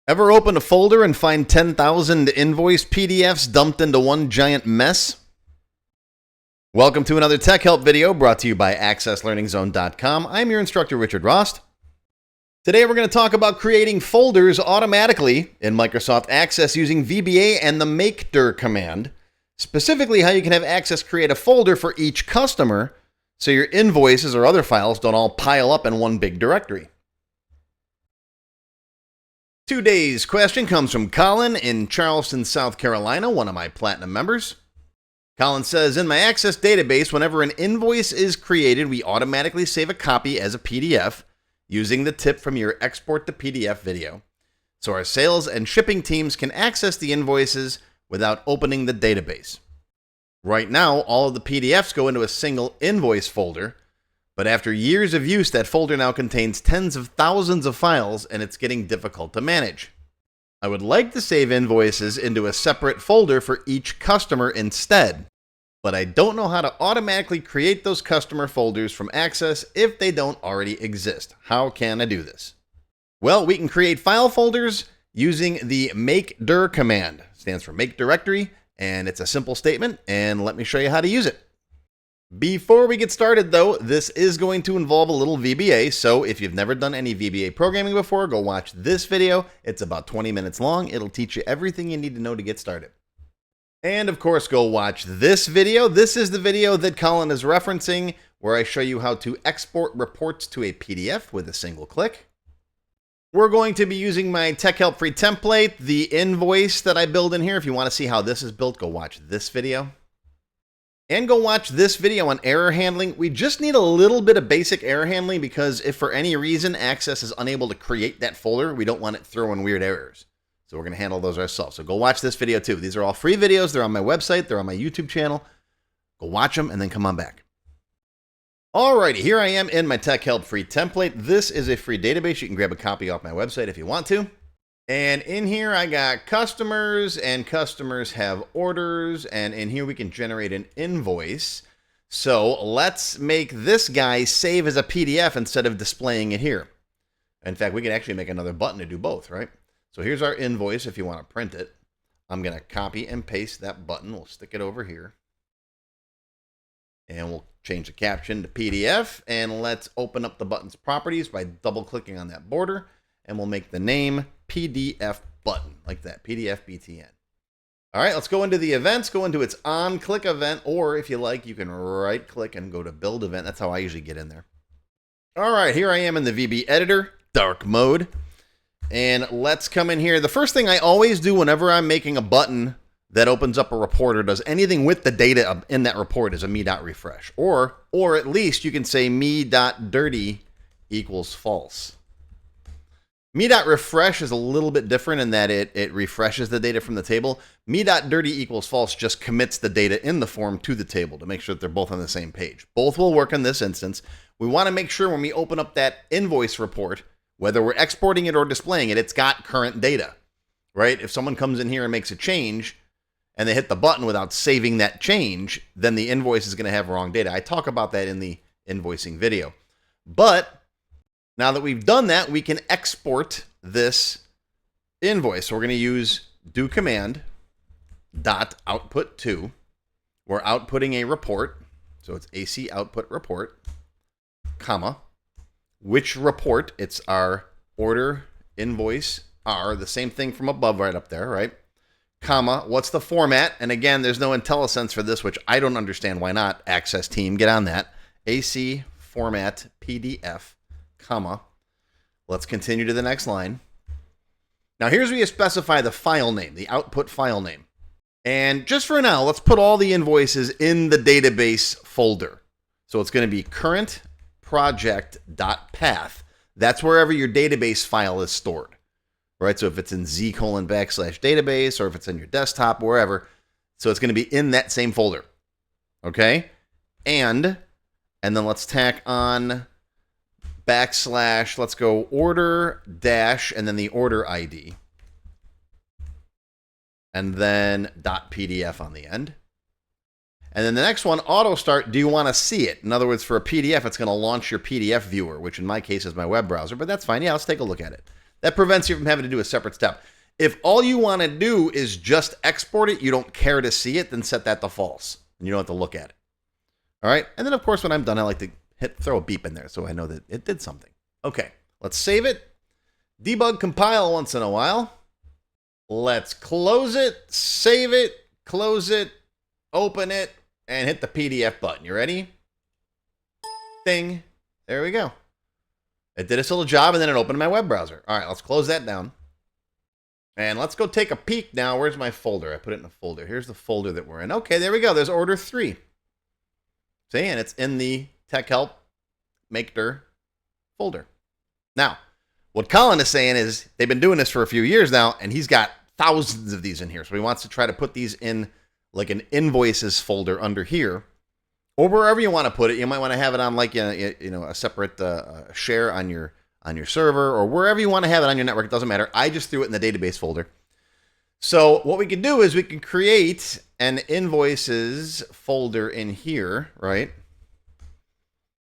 Ever open a folder and find 10,000 invoice PDFs dumped into one giant mess? Welcome to another Tech Help video brought to you by AccessLearningZone.com. I'm your instructor, Richard Rost. Today we're going to talk about creating folders automatically in Microsoft Access using VBA and the MkDir command. Specifically, how you can have Access create a folder for each customer so your invoices or other files don't all pile up in one big directory. Today's question comes from Colin in Charleston, South Carolina, one of my Platinum members. Colin says, in my Access database, whenever an invoice is created, we automatically save a copy as a PDF using the tip from your export to PDF video. So our sales and shipping teams can access the invoices without opening the database. Right now, all of the PDFs go into a single invoice folder, but after years of use, that folder now contains tens of thousands of files, and it's getting difficult to manage. I would like to save invoices into a separate folder for each customer instead, but I don't know how to automatically create those customer folders from Access if they don't already exist. How can I do this? Well, we can create file folders using the MkDir command. It stands for make directory, and it's a simple statement, and let me show you how to use it. Before we get started, though, this is going to involve a little VBA, so if you've never done any VBA programming before, go watch this video. It's about 20 minutes long. It'll teach you everything you need to know to get started. And of course, go watch this video. This is the video that Colin is referencing, where I show you how to export reports to a PDF with a single click. We're going to be using my Tech Help free template, the invoice that I build in here. If you want to see how this is built, go watch this video. And go watch this video on error handling. We just need a little bit of basic error handling because if for any reason Access is unable to create that folder, we don't want it throwing weird errors. So we're going to handle those ourselves. So go watch this video too. These are all free videos. They're on my website. They're on my YouTube channel. Go watch them and then come on back. Alrighty, here I am in my Tech Help free template. This is a free database. You can grab a copy off my website if you want to. And in here, I got customers, and customers have orders, and in here we can generate an invoice. So let's make this guy save as a PDF instead of displaying it here. In fact, we can actually make another button to do both, right? So here's our invoice if you want to print it. I'm going to copy and paste that button. We'll stick it over here. And we'll change the caption to PDF, and let's open up the button's properties by double-clicking on that border, and we'll make the name PDF button, like that, PDF BTN. All right, let's go into the events, go into its on-click event, or if you like, you can right-click and go to build event. That's how I usually get in there. All right, here I am in the VB editor, dark mode, and let's come in here. The first thing I always do whenever I'm making a button that opens up a report or does anything with the data in that report is a me.refresh, or at least you can say me.dirty equals false. Me.refresh is a little bit different in that it refreshes the data from the table. Me.dirty equals false just commits the data in the form to the table to make sure that they're both on the same page. Both will work in this instance. We want to make sure when we open up that invoice report, whether we're exporting it or displaying it, it's got current data, right? If someone comes in here and makes a change and they hit the button without saving that change, then the invoice is going to have wrong data. I talk about that in the invoicing video. But now that we've done that, we can export this invoice. So we're going to use DoCmd.OutputTo. We're outputting a report. So it's AC output report, comma, which report? It's our order invoice R, the same thing from above right up there, right? Comma, what's the format? And again, there's no IntelliSense for this, which I don't understand. Why not? Access team, get on that. AC format PDF. Comma. Let's continue to the next line. Now here's where you specify the file name, the output file name. And just for now, let's put all the invoices in the database folder. So it's going to be CurrentProject.Path. That's wherever your database file is stored, right? So if it's in z:\database, or if it's in your desktop, wherever. So it's going to be in that same folder. Okay. And then let's tack on \, let's go order dash, and then the order ID. And then .pdf on the end. And then the next one, auto start, do you want to see it? In other words, for a PDF, it's going to launch your PDF viewer, which in my case is my web browser, but that's fine. Yeah, let's take a look at it. That prevents you from having to do a separate step. If all you want to do is just export it, you don't care to see it, then set that to false. And you don't have to look at it. All right. And then, of course, when I'm done, I like to throw a beep in there so I know that it did something. Okay. Let's save it. Debug, compile once in a while. Let's close it, save it, close it, open it, and hit the PDF button. You ready? Ding. There we go. It did its little job, and then it opened my web browser. All right, let's close that down. And let's go take a peek now. Where's my folder? I put it in a folder. Here's the folder that we're in. Okay, there we go. There's order 3. See, and it's in the Tech Help MkDir folder. Now, what Colin is saying is they've been doing this for a few years now, and he's got thousands of these in here. So he wants to try to put these in like an invoices folder under here, or wherever you want to put it. You might want to have it on like a separate share on your server, or wherever you want to have it on your network. It doesn't matter. I just threw it in the database folder. So what we can do is we can create an invoices folder in here, right?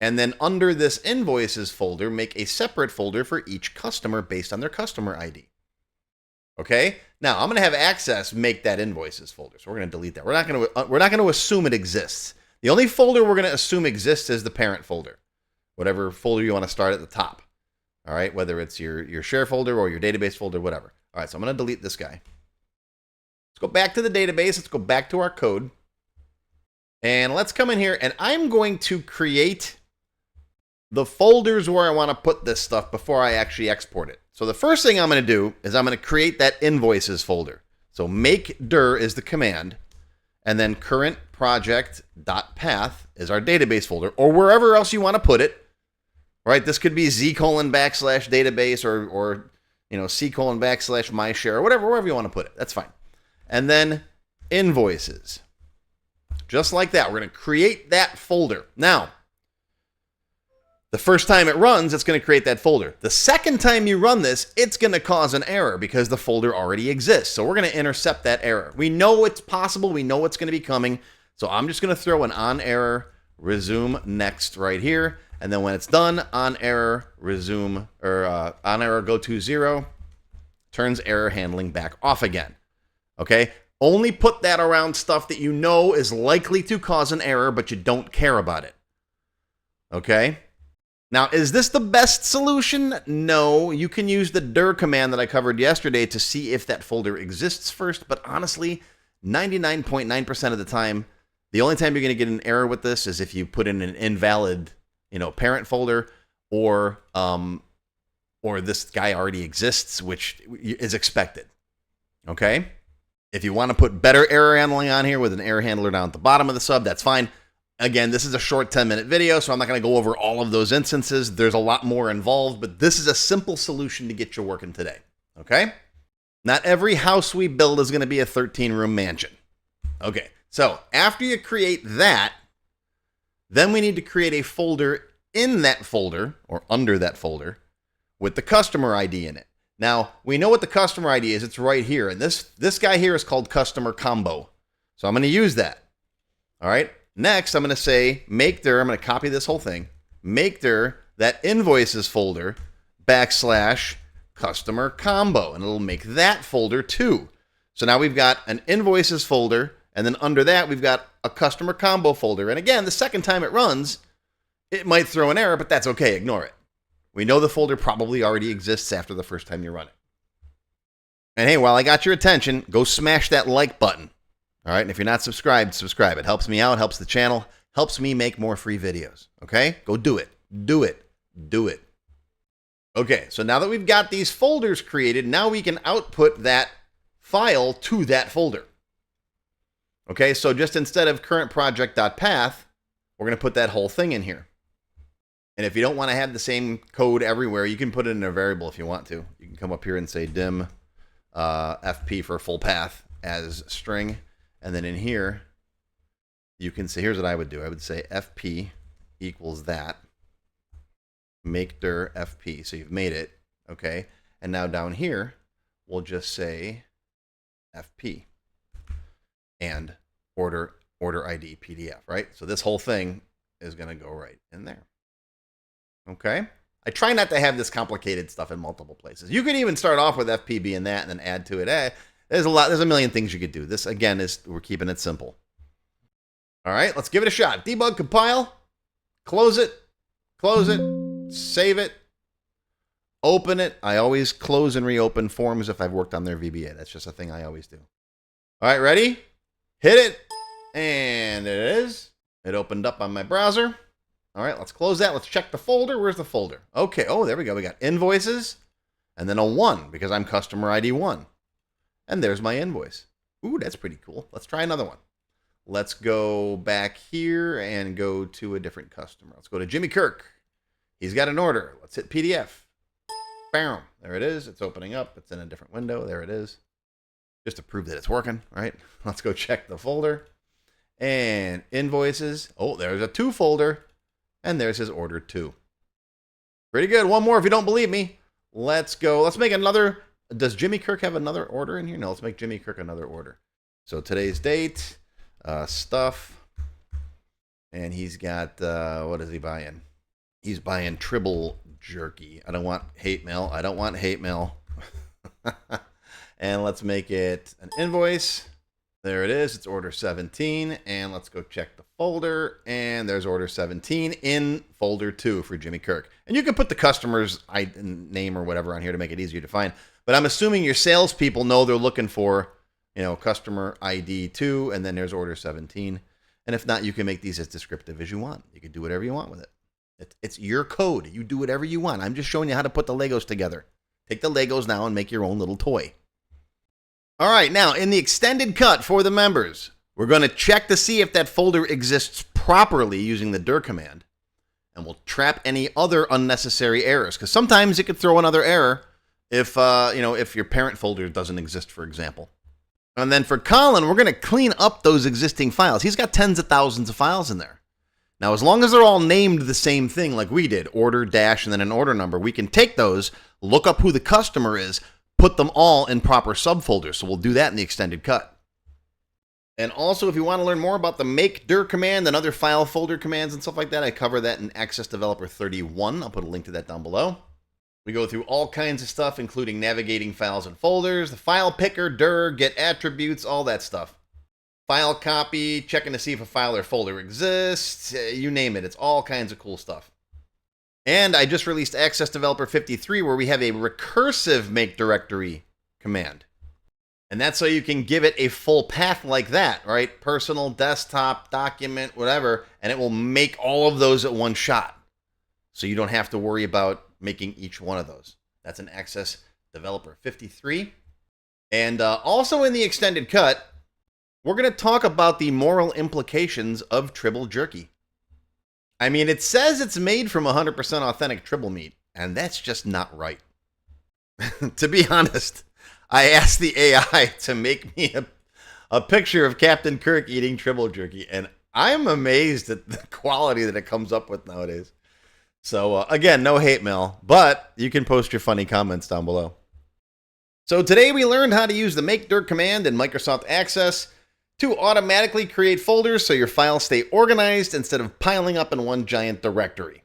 And then under this invoices folder, make a separate folder for each customer based on their customer ID. Okay. Now I'm going to have access make that invoices folder. So we're going to delete that. We're not going to assume it exists. The only folder we're going to assume exists is the parent folder, whatever folder you want to start at the top. All right. Whether it's your share folder or your database folder, whatever. All right. So I'm going to delete this guy. Let's go back to the database. Let's go back to our code. And let's come in here, and I'm going to create the folders where I want to put this stuff before I actually export it. So the first thing I'm going to do is I'm going to create that invoices folder. So MkDir is the command, and then CurrentProject.Path is our database folder, or wherever else you want to put it. Right? This could be z:\database or c:\myshare or wherever you want to put it. That's fine. And then invoices. Just like that. We're going to create that folder. Now, the first time it runs, it's going to create that folder. The second time you run this, it's going to cause an error because the folder already exists. So we're going to intercept that error. We know it's possible. We know what's going to be coming. So I'm just going to throw an on error, resume next right here. And then when it's done, on error, resume, or on error, go to 0, turns error handling back off again. Okay? Only put that around stuff that you know is likely to cause an error, but you don't care about it. Okay? Now, is this the best solution? No. You can use the dir command that I covered yesterday to see if that folder exists first, but honestly, 99.9% of the time, the only time you're going to get an error with this is if you put in an invalid, parent folder, or this guy already exists, which is expected. Okay? If you want to put better error handling on here with an error handler down at the bottom of the sub, that's fine. Again, this is a short 10-minute video, so I'm not going to go over all of those instances. There's a lot more involved, but this is a simple solution to get you working today. Okay? Not every house we build is going to be a 13-room mansion. Okay, so after you create that, then we need to create a folder in that folder, or under that folder, with the customer ID in it. Now, we know what the customer ID is. It's right here. And this guy here is called customer combo. So I'm going to use that. All right. Next, I'm going to say MkDir. I'm going to copy this whole thing. MkDir, that invoices folder, / customer combo. And it'll make that folder too. So now we've got an invoices folder. And then under that, we've got a customer combo folder. And again, the second time it runs, it might throw an error, but that's okay. Ignore it. We know the folder probably already exists after the first time you run it. And hey, while I got your attention, go smash that like button. All right, and if you're not subscribed, subscribe. It helps me out, helps the channel, helps me make more free videos. Okay, go do it. Do it. Do it. Okay, so now that we've got these folders created, now we can output that file to that folder. Okay, so just instead of CurrentProject.Path, we're going to put that whole thing in here. And if you don't want to have the same code everywhere, you can put it in a variable if you want to. You can come up here and say dim fp for full path as string. And then in here, you can say, here's what I would do. I would say fp equals that. MkDir fp. So you've made it. Okay. And now down here, we'll just say fp and order ID PDF, right? So this whole thing is going to go right in there. Okay, I try not to have this complicated stuff in multiple places. You can even start off with FPB and that and then add to it. There's a million things you could do. This, again, we're keeping it simple. All right, let's give it a shot. Debug, compile, close it, save it, open it. I always close and reopen forms if I've worked on their VBA. That's just a thing I always do. All right, ready? Hit it. And there it is. It opened up on my browser. All right, let's close that. Let's check the folder. Where's the folder? Okay, oh, there we go. We got invoices and then a 1 because I'm customer ID 1. And there's my invoice. Ooh, that's pretty cool. Let's try another one. Let's go back here and go to a different customer. Let's go to Jimmy Kirk. He's got an order. Let's hit PDF. Bam. There it is. It's opening up. It's in a different window. There it is. Just to prove that it's working, right? Let's go check the folder. And invoices. Oh, there's a 2 folder. And there's his order 2. Pretty good. One more if you don't believe me. Let's go. Let's make another. Does Jimmy Kirk have another order in here? No, let's make Jimmy Kirk another order. So today's date, stuff. And he's got, what is he buying? He's buying Tribble Jerky. I don't want hate mail. I don't want hate mail. And let's make it an invoice. There it is. It's order 17. And let's go check the folder. And there's order 17 in folder 2 for Jimmy Kirk. And you can put the customer's name or whatever on here to make it easier to find. But I'm assuming your salespeople know they're looking for, customer ID 2. And then there's order 17. And if not, you can make these as descriptive as you want. You can do whatever you want with it. It's your code. You do whatever you want. I'm just showing you how to put the Legos together. Take the Legos now and make your own little toy. All right, now in the extended cut for the members, we're going to check to see if that folder exists properly using the dir command. And we'll trap any other unnecessary errors, because sometimes it could throw another error if your parent folder doesn't exist, for example. And then for Colin, we're going to clean up those existing files. He's got tens of thousands of files in there. Now, as long as they're all named the same thing like we did, order dash and then an order number, we can take those, look up who the customer is, put them all in proper subfolders. So we'll do that in the extended cut. And also, if you want to learn more about the MkDir command and other file folder commands and stuff like that, I cover that in Access Developer 31. I'll put a link to that down below. We go through all kinds of stuff, including navigating files and folders, the file picker, dir, get attributes, all that stuff. File copy, checking to see if a file or folder exists, you name it. It's all kinds of cool stuff. And I just released Access Developer 53, where we have a recursive make directory command. And that's so you can give it a full path like that, right? Personal, desktop, document, whatever, and it will make all of those at one shot. So you don't have to worry about making each one of those. That's an Access Developer 53. And also in the extended cut, we're going to talk about the moral implications of Tribble Jerky. I mean, it says it's made from 100% authentic Tribble meat, and that's just not right. To be honest, I asked the AI to make me a picture of Captain Kirk eating Tribble Jerky, and I'm amazed at the quality that it comes up with nowadays. So, again, no hate mail, but you can post your funny comments down below. So today we learned how to use the MkDir command in Microsoft Access to automatically create folders so your files stay organized instead of piling up in one giant directory.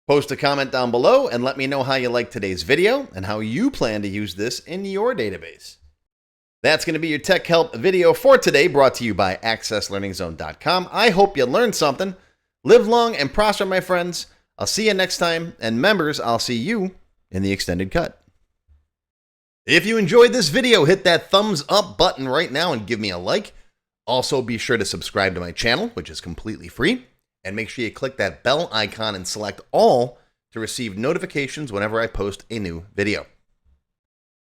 Post a comment down below and let me know how you liked today's video and how you plan to use this in your database. That's going to be your tech help video for today, brought to you by AccessLearningZone.com. I hope you learned something. Live long and prosper, my friends. I'll see you next time, and members, I'll see you in the extended cut. If you enjoyed this video, hit that thumbs up button right now and give me a like. Also, be sure to subscribe to my channel, which is completely free. And make sure you click that bell icon and select all to receive notifications whenever I post a new video.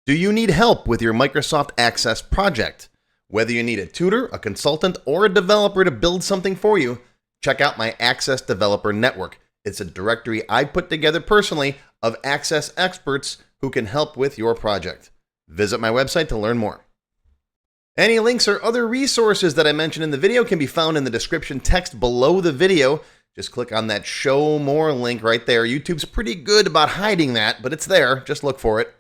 Do you need help with your Microsoft Access project? Whether you need a tutor, a consultant, or a developer to build something for you, check out my Access Developer Network. It's a directory I put together personally of Access experts who can help with your project. Visit my website to learn more. Any links or other resources that I mentioned in the video can be found in the description text below the video. Just click on that show more link right there. YouTube's pretty good about hiding that, but it's there. Just look for it.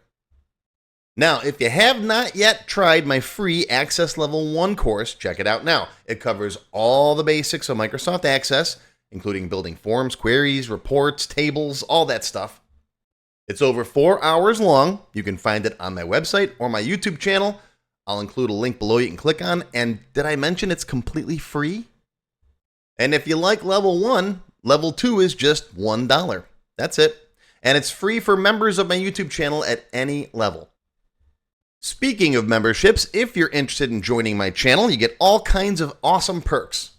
Now, if you have not yet tried my free Access Level 1 course, check it out now. It covers all the basics of Microsoft Access, including building forms, queries, reports, tables, all that stuff. It's over 4 hours long. You can find it on my website or my YouTube channel. I'll include a link below you can click on. And did I mention it's completely free? And if you like level 1, level 2 is just $1. That's it. And it's free for members of my YouTube channel at any level. Speaking of memberships, if you're interested in joining my channel, you get all kinds of awesome perks.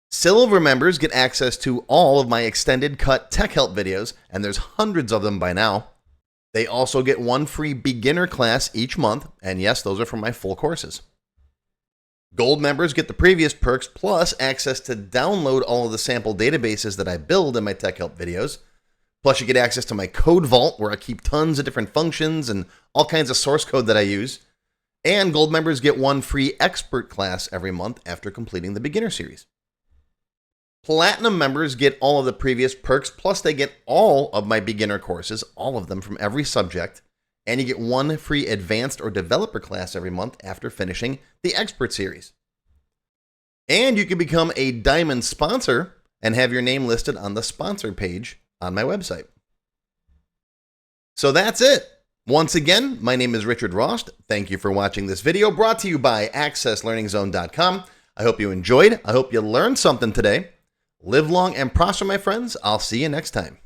Silver members get access to all of my extended cut tech help videos, and there's hundreds of them by now. They also get one free beginner class each month, and yes, those are from my full courses. Gold members get the previous perks plus access to download all of the sample databases that I build in my tech help videos. Plus, you get access to my code vault where I keep tons of different functions and all kinds of source code that I use. And gold members get one free expert class every month after completing the beginner series. Platinum members get all of the previous perks, plus they get all of my beginner courses, all of them from every subject. And you get one free advanced or developer class every month after finishing the expert series. And you can become a diamond sponsor and have your name listed on the sponsor page on my website. So that's it. Once again, my name is Richard Rost. Thank you for watching this video brought to you by AccessLearningZone.com. I hope you enjoyed. I hope you learned something today. Live long and prosper, my friends. I'll see you next time.